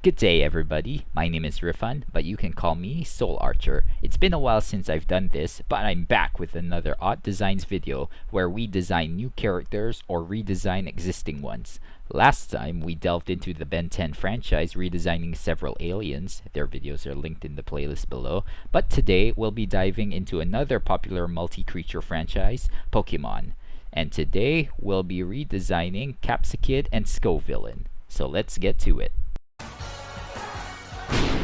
Good day, everybody. My name is Rifan, but you can call me Soul Archer. It's been a while since I've done this, but I'm back with another Odd Designs video where we design new characters or redesign existing ones. Last time, we delved into the Ben 10 franchise, redesigning several aliens. Their videos are linked in the playlist below. But today, we'll be diving into another popular multi-creature franchise, Pokemon. And today, we'll be redesigning Capsakid and Scovillain. So let's get to it.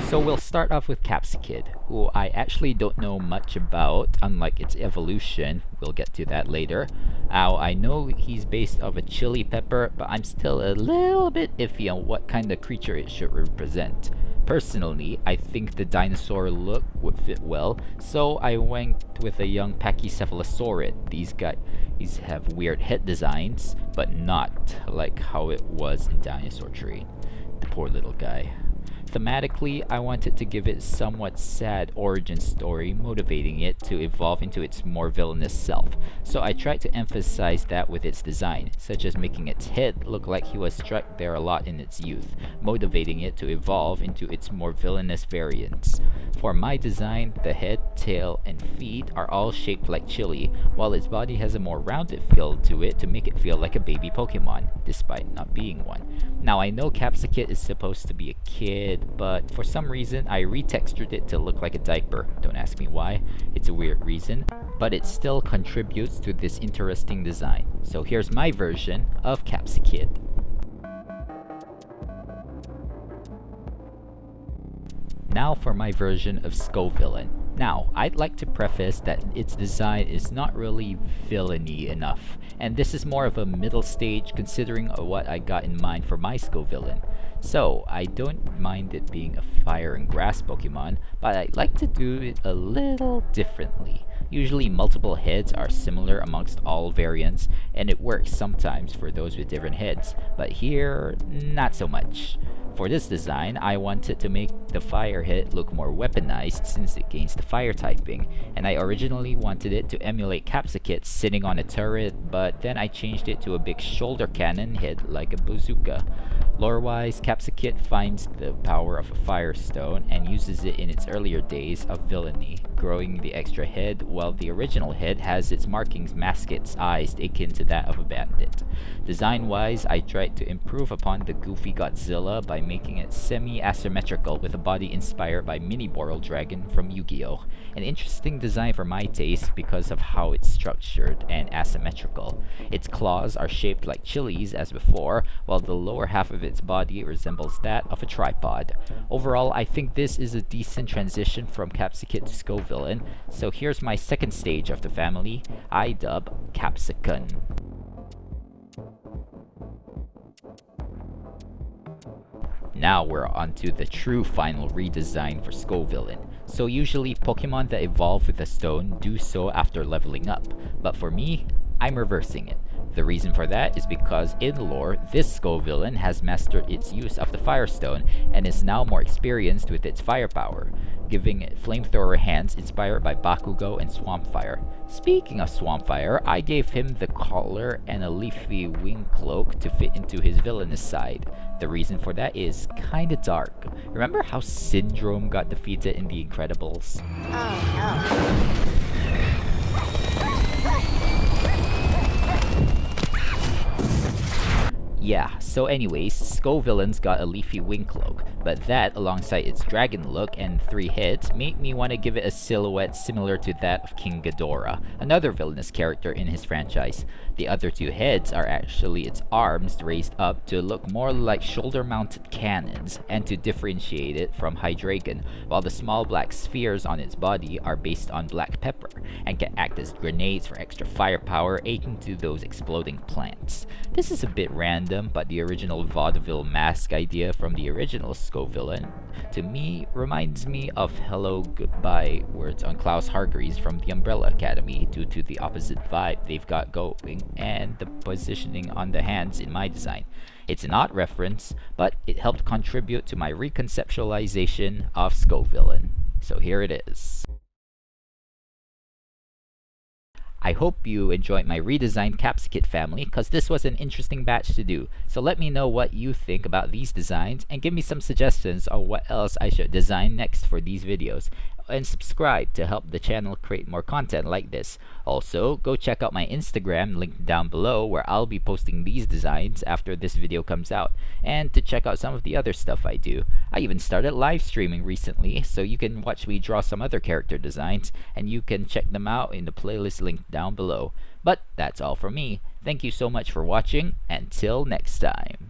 So we'll start off with Capsakid, who I actually don't know much about, unlike its evolution. We'll get to that later. Now, I know he's based off a chili pepper, but I'm still a little bit iffy on what kind of creature it should represent. Personally, I think the dinosaur look would fit well, so I went with a young Pachycephalosaurid. These guys have weird head designs, but not like how it was in Dinosaur Train. The poor little guy. Thematically, I wanted to give it somewhat sad origin story, motivating it to evolve into its more villainous self. So I tried to emphasize that with its design, such as making its head look like he was struck there a lot in its youth, motivating it to evolve into its more villainous variants. For my design, the head, tail, and feet are all shaped like chili, while its body has a more rounded feel to it to make it feel like a baby Pokemon, despite not being one. Now I know Capsakid is supposed to be a kid, but for some reason I retextured it to look like a diaper. Don't ask me why, it's a weird reason, but it still contributes to this interesting design. So here's my version of Capsakid. Now for my version of Scovillain. Now, I'd like to preface that its design is not really villainy enough, and this is more of a middle stage considering what I got in mind for my Scovillain. So, I don't mind it being a fire and grass Pokemon, but I'd like to do it a little differently. Usually multiple heads are similar amongst all variants, and it works sometimes for those with different heads, but here, not so much. For this design, I wanted to make the fire head look more weaponized since it gains the fire typing, and I originally wanted it to emulate Capsakid sitting on a turret, but then I changed it to a big shoulder cannon head like a bazooka. Lore-wise, Capsakid finds the power of a firestone and uses it in its earlier days of villainy, growing the extra head, while the original head has its markings mask its eyes akin to that of a bandit. Design-wise, I tried to improve upon the goofy Godzilla by making it semi-asymmetrical with a body inspired by Mini Boral Dragon from Yu-Gi-Oh! An interesting design for my taste because of how it's structured and asymmetrical. Its claws are shaped like chilies as before, while the lower half of its body resembles that of a tripod. Overall, I think this is a decent transition from Capsakid to Scovillain, so here's my second stage of the family, I dub Capsakun. Now we're on to the true final redesign for Scovillain. So usually Pokemon that evolve with a stone do so after leveling up, but for me, I'm reversing it. The reason for that is because in lore, this Scovillain has mastered its use of the Firestone and is now more experienced with its firepower, giving it flamethrower hands inspired by Bakugo and Swampfire. Speaking of Swampfire, I gave him the collar and a leafy wing cloak to fit into his villainous side. The reason for that is kinda dark. Remember how Syndrome got defeated in The Incredibles? Oh no. Yeah, so anyways, Scovillain's got a leafy wing cloak, but that, alongside its dragon look and 3 heads, made me want to give it a silhouette similar to that of King Ghidorah, another villainous character in his franchise. The other 2 heads are actually its arms raised up to look more like shoulder-mounted cannons and to differentiate it from Hydreigon, while the small black spheres on its body are based on black pepper and can act as grenades for extra firepower akin to those exploding plants. This is a bit random, but the original vaudeville mask idea from the original Scovillain, to me, reminds me of hello goodbye words on Klaus Hargreaves from the Umbrella Academy due to the opposite vibe they've got going and the positioning on the hands in my design. It's an odd reference, but it helped contribute to my reconceptualization of Scovillain. So here it is. I hope you enjoyed my redesigned Capsakid family, because this was an interesting batch to do. So let me know what you think about these designs and give me some suggestions on what else I should design next for these videos. And subscribe to help the channel create more content like this. Also, go check out my Instagram linked down below, where I'll be posting these designs after this video comes out, and to check out some of the other stuff I do. I even started live streaming recently, so you can watch me draw some other character designs, and you can check them out in the playlist linked down below. But that's all from me. Thank you so much for watching. Until next time.